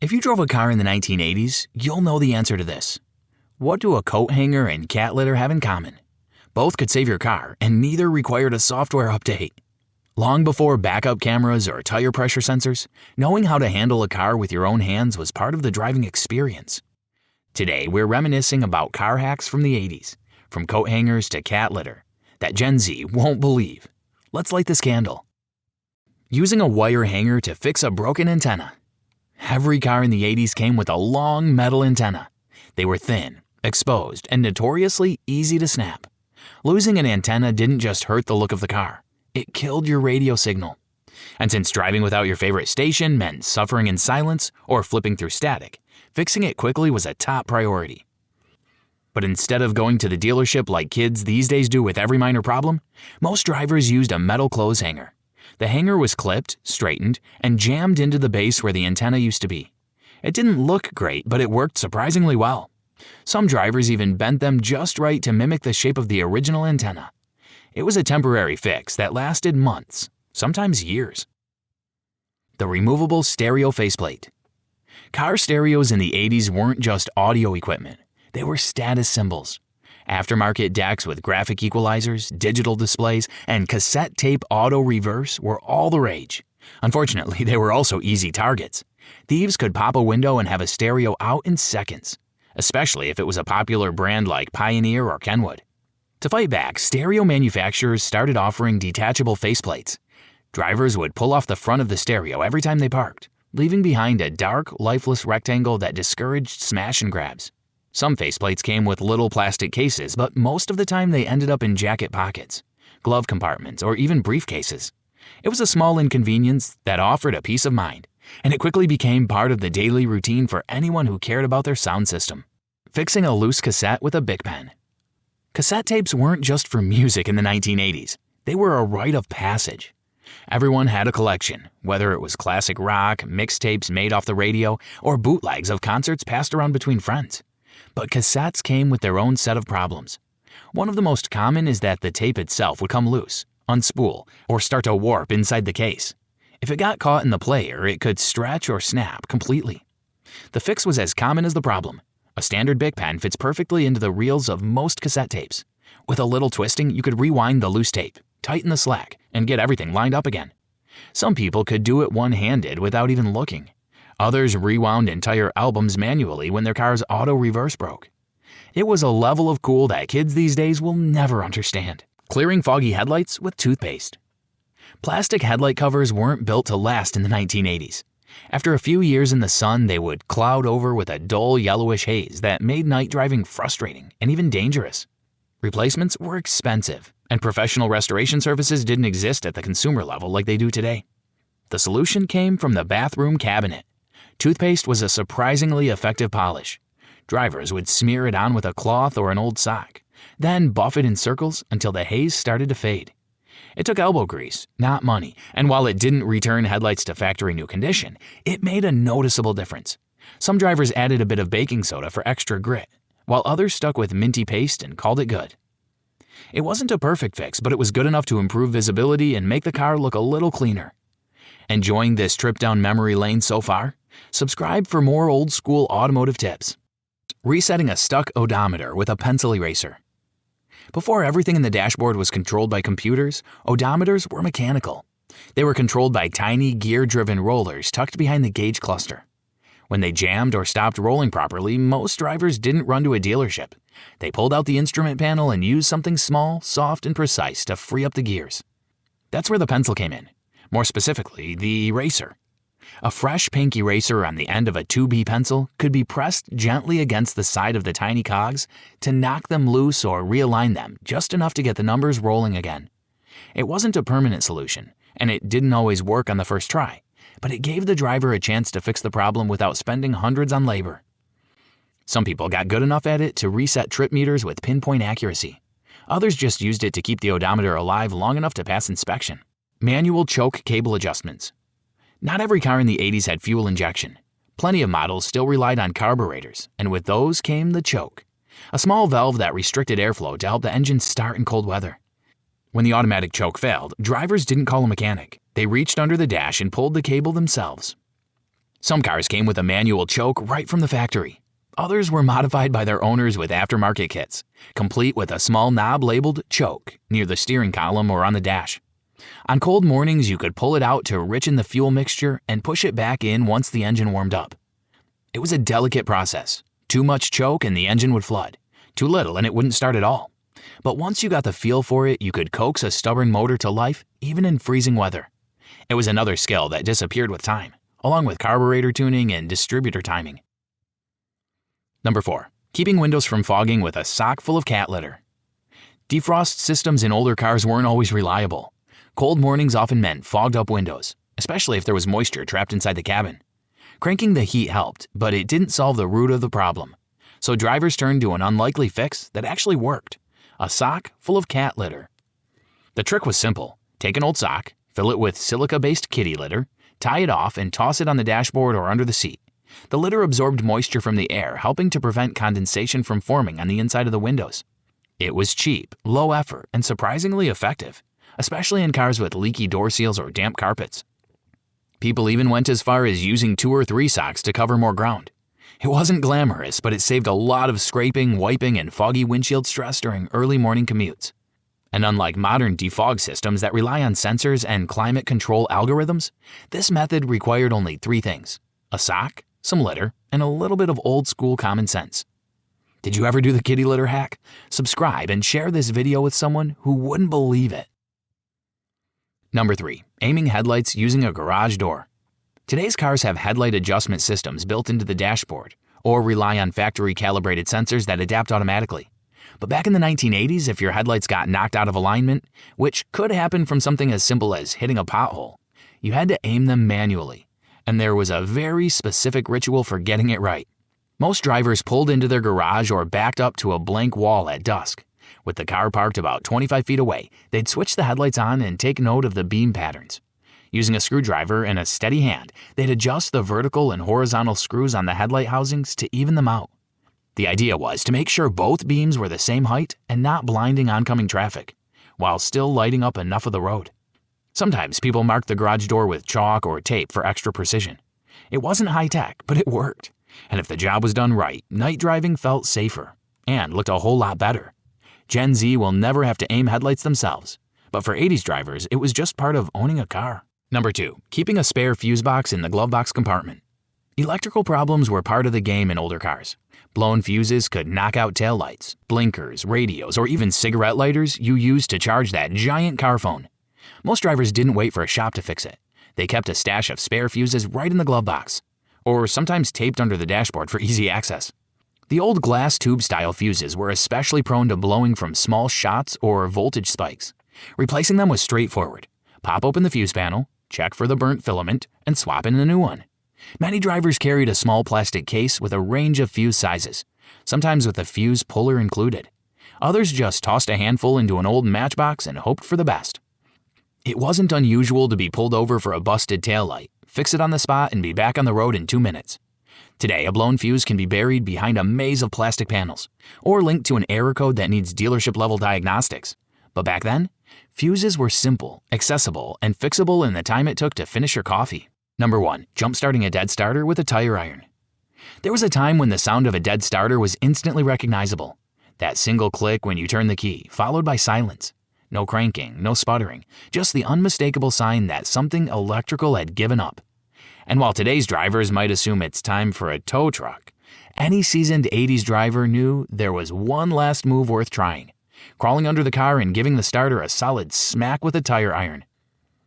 If you drove a car in the 1980s, you'll know the answer to this. What do a coat hanger and cat litter have in common? Both could save your car, and neither required a software update. Long before backup cameras or tire pressure sensors, knowing how to handle a car with your own hands was part of the driving experience. Today, we're reminiscing about car hacks from the 80s, from coat hangers to cat litter, that Gen Z won't believe. Let's light this candle. Using a wire hanger to fix a broken antenna. Every car in the 80s came with a long metal antenna. They were thin, exposed, and notoriously easy to snap. Losing an antenna didn't just hurt the look of the car, it killed your radio signal. And since driving without your favorite station meant suffering in silence or flipping through static, fixing it quickly was a top priority. But instead of going to the dealership like kids these days do with every minor problem, most drivers used a metal clothes hanger. The hanger was clipped, straightened, and jammed into the base where the antenna used to be. It didn't look great, but it worked surprisingly well. Some drivers even bent them just right to mimic the shape of the original antenna. It was a temporary fix that lasted months, sometimes years. The removable stereo faceplate. Car stereos in the 80s weren't just audio equipment, they were status symbols. Aftermarket decks with graphic equalizers, digital displays, and cassette tape auto reverse were all the rage. Unfortunately, they were also easy targets. Thieves could pop a window and have a stereo out in seconds, especially if it was a popular brand like Pioneer or Kenwood. To fight back, stereo manufacturers started offering detachable faceplates. Drivers would pull off the front of the stereo every time they parked, leaving behind a dark, lifeless rectangle that discouraged smash and grabs. Some faceplates came with little plastic cases, but most of the time they ended up in jacket pockets, glove compartments, or even briefcases. It was a small inconvenience that offered a peace of mind, and it quickly became part of the daily routine for anyone who cared about their sound system. Fixing a loose cassette with a Bic pen. Cassette tapes weren't just for music in the 1980s. They were a rite of passage. Everyone had a collection, whether it was classic rock, mixtapes made off the radio, or bootlegs of concerts passed around between friends. But cassettes came with their own set of problems. One of the most common is that the tape itself would come loose, unspool, or start to warp inside the case. If it got caught in the player, it could stretch or snap completely. The fix was as common as the problem. A standard Bic pen fits perfectly into the reels of most cassette tapes. With a little twisting, you could rewind the loose tape, tighten the slack, and get everything lined up again. Some people could do it one-handed without even looking. Others rewound entire albums manually when their car's auto reverse broke. It was a level of cool that kids these days will never understand. Clearing foggy headlights with toothpaste. Plastic headlight covers weren't built to last in the 1980s. After a few years in the sun, they would cloud over with a dull yellowish haze that made night driving frustrating and even dangerous. Replacements were expensive, and professional restoration services didn't exist at the consumer level like they do today. The solution came from the bathroom cabinet. Toothpaste was a surprisingly effective polish. Drivers would smear it on with a cloth or an old sock, then buff it in circles until the haze started to fade. It took elbow grease, not money, and while it didn't return headlights to factory new condition, it made a noticeable difference. Some drivers added a bit of baking soda for extra grit, while others stuck with minty paste and called it good. It wasn't a perfect fix, but it was good enough to improve visibility and make the car look a little cleaner. Enjoying this trip down memory lane so far? Subscribe for more old-school automotive tips. Resetting a stuck odometer with a pencil eraser. Before everything in the dashboard was controlled by computers, odometers were mechanical. They were controlled by tiny gear-driven rollers tucked behind the gauge cluster. When they jammed or stopped rolling properly, most drivers didn't run to a dealership. They pulled out the instrument panel and used something small, soft, and precise to free up the gears. That's where the pencil came in. More specifically, the eraser. A fresh pink eraser on the end of a 2B pencil could be pressed gently against the side of the tiny cogs to knock them loose or realign them just enough to get the numbers rolling again. It wasn't a permanent solution, and it didn't always work on the first try, but it gave the driver a chance to fix the problem without spending hundreds on labor. Some people got good enough at it to reset trip meters with pinpoint accuracy. Others just used it to keep the odometer alive long enough to pass inspection. Manual choke cable adjustments. Not every car in the 80s had fuel injection. Plenty of models still relied on carburetors, and with those came the choke, a small valve that restricted airflow to help the engine start in cold weather. When the automatic choke failed, drivers didn't call a mechanic. They reached under the dash and pulled the cable themselves. Some cars came with a manual choke right from the factory. Others were modified by their owners with aftermarket kits, complete with a small knob labeled choke near the steering column or on the dash. On cold mornings, you could pull it out to richen the fuel mixture and push it back in once the engine warmed up. It was a delicate process. Too much choke and the engine would flood. Too little and it wouldn't start at all. But once you got the feel for it, you could coax a stubborn motor to life, even in freezing weather. It was another skill that disappeared with time, along with carburetor tuning and distributor timing. Number 4. Keeping windows from fogging with a sock full of cat litter. Defrost systems in older cars weren't always reliable. Cold mornings often meant fogged up windows, especially if there was moisture trapped inside the cabin. Cranking the heat helped, but it didn't solve the root of the problem. So drivers turned to an unlikely fix that actually worked: a sock full of cat litter. The trick was simple. Take an old sock, fill it with silica-based kitty litter, tie it off, and toss it on the dashboard or under the seat. The litter absorbed moisture from the air, helping to prevent condensation from forming on the inside of the windows. It was cheap, low effort, and surprisingly effective, especially in cars with leaky door seals or damp carpets. People even went as far as using 2 or 3 socks to cover more ground. It wasn't glamorous, but it saved a lot of scraping, wiping, and foggy windshield stress during early morning commutes. And unlike modern defog systems that rely on sensors and climate control algorithms, this method required only 3 things: a sock, some litter, and a little bit of old school common sense. Did you ever do the kitty litter hack? Subscribe and share this video with someone who wouldn't believe it. Number 3. Aiming headlights using a garage door. Today's cars have headlight adjustment systems built into the dashboard or rely on factory-calibrated sensors that adapt automatically. But back in the 1980s, if your headlights got knocked out of alignment, which could happen from something as simple as hitting a pothole, you had to aim them manually, and there was a very specific ritual for getting it right. Most drivers pulled into their garage or backed up to a blank wall at dusk. With the car parked about 25 feet away, they'd switch the headlights on and take note of the beam patterns. Using a screwdriver and a steady hand, they'd adjust the vertical and horizontal screws on the headlight housings to even them out. The idea was to make sure both beams were the same height and not blinding oncoming traffic, while still lighting up enough of the road. Sometimes people marked the garage door with chalk or tape for extra precision. It wasn't high-tech, but it worked. And if the job was done right, night driving felt safer and looked a whole lot better. Gen Z will never have to aim headlights themselves, but for 80s drivers, it was just part of owning a car. Number 2. Keeping a spare fuse box in the glove box compartment. Electrical problems were part of the game in older cars. Blown fuses could knock out taillights, blinkers, radios, or even cigarette lighters you used to charge that giant car phone. Most drivers didn't wait for a shop to fix it. They kept a stash of spare fuses right in the glove box, or sometimes taped under the dashboard for easy access. The old glass tube-style fuses were especially prone to blowing from small shots or voltage spikes. Replacing them was straightforward. Pop open the fuse panel, check for the burnt filament, and swap in a new one. Many drivers carried a small plastic case with a range of fuse sizes, sometimes with a fuse puller included. Others just tossed a handful into an old matchbox and hoped for the best. It wasn't unusual to be pulled over for a busted taillight, fix it on the spot, and be back on the road in 2 minutes. Today, a blown fuse can be buried behind a maze of plastic panels, or linked to an error code that needs dealership-level diagnostics. But back then, fuses were simple, accessible, and fixable in the time it took to finish your coffee. Number 1. Jumpstarting a dead starter with a tire iron. There was a time when the sound of a dead starter was instantly recognizable. That single click when you turn the key, followed by silence. No cranking, no sputtering, just the unmistakable sign that something electrical had given up. And while today's drivers might assume it's time for a tow truck, any seasoned 80s driver knew there was one last move worth trying: crawling under the car and giving the starter a solid smack with a tire iron.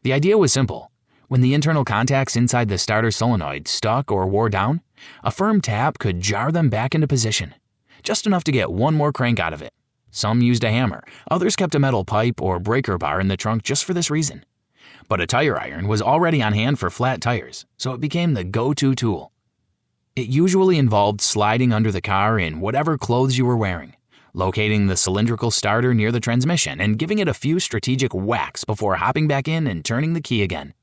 The idea was simple. When the internal contacts inside the starter solenoid stuck or wore down, a firm tap could jar them back into position, just enough to get one more crank out of it. Some used a hammer, others kept a metal pipe or breaker bar in the trunk just for this reason. But a tire iron was already on hand for flat tires, so it became the go-to tool. It usually involved sliding under the car in whatever clothes you were wearing, locating the cylindrical starter near the transmission, and giving it a few strategic whacks before hopping back in and turning the key again.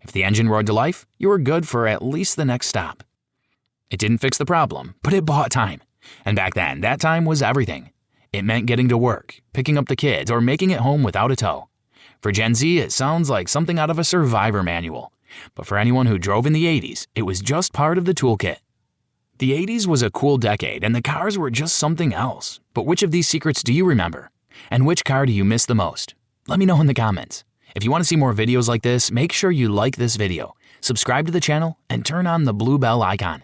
If the engine roared to life, you were good for at least the next stop. It didn't fix the problem, but it bought time. And back then, that time was everything. It meant getting to work, picking up the kids, or making it home without a tow. For Gen Z, it sounds like something out of a survivor manual. But for anyone who drove in the 80s, it was just part of the toolkit. The 80s was a cool decade and the cars were just something else. But which of these secrets do you remember? And which car do you miss the most? Let me know in the comments. If you want to see more videos like this, make sure you like this video, subscribe to the channel, and turn on the blue bell icon.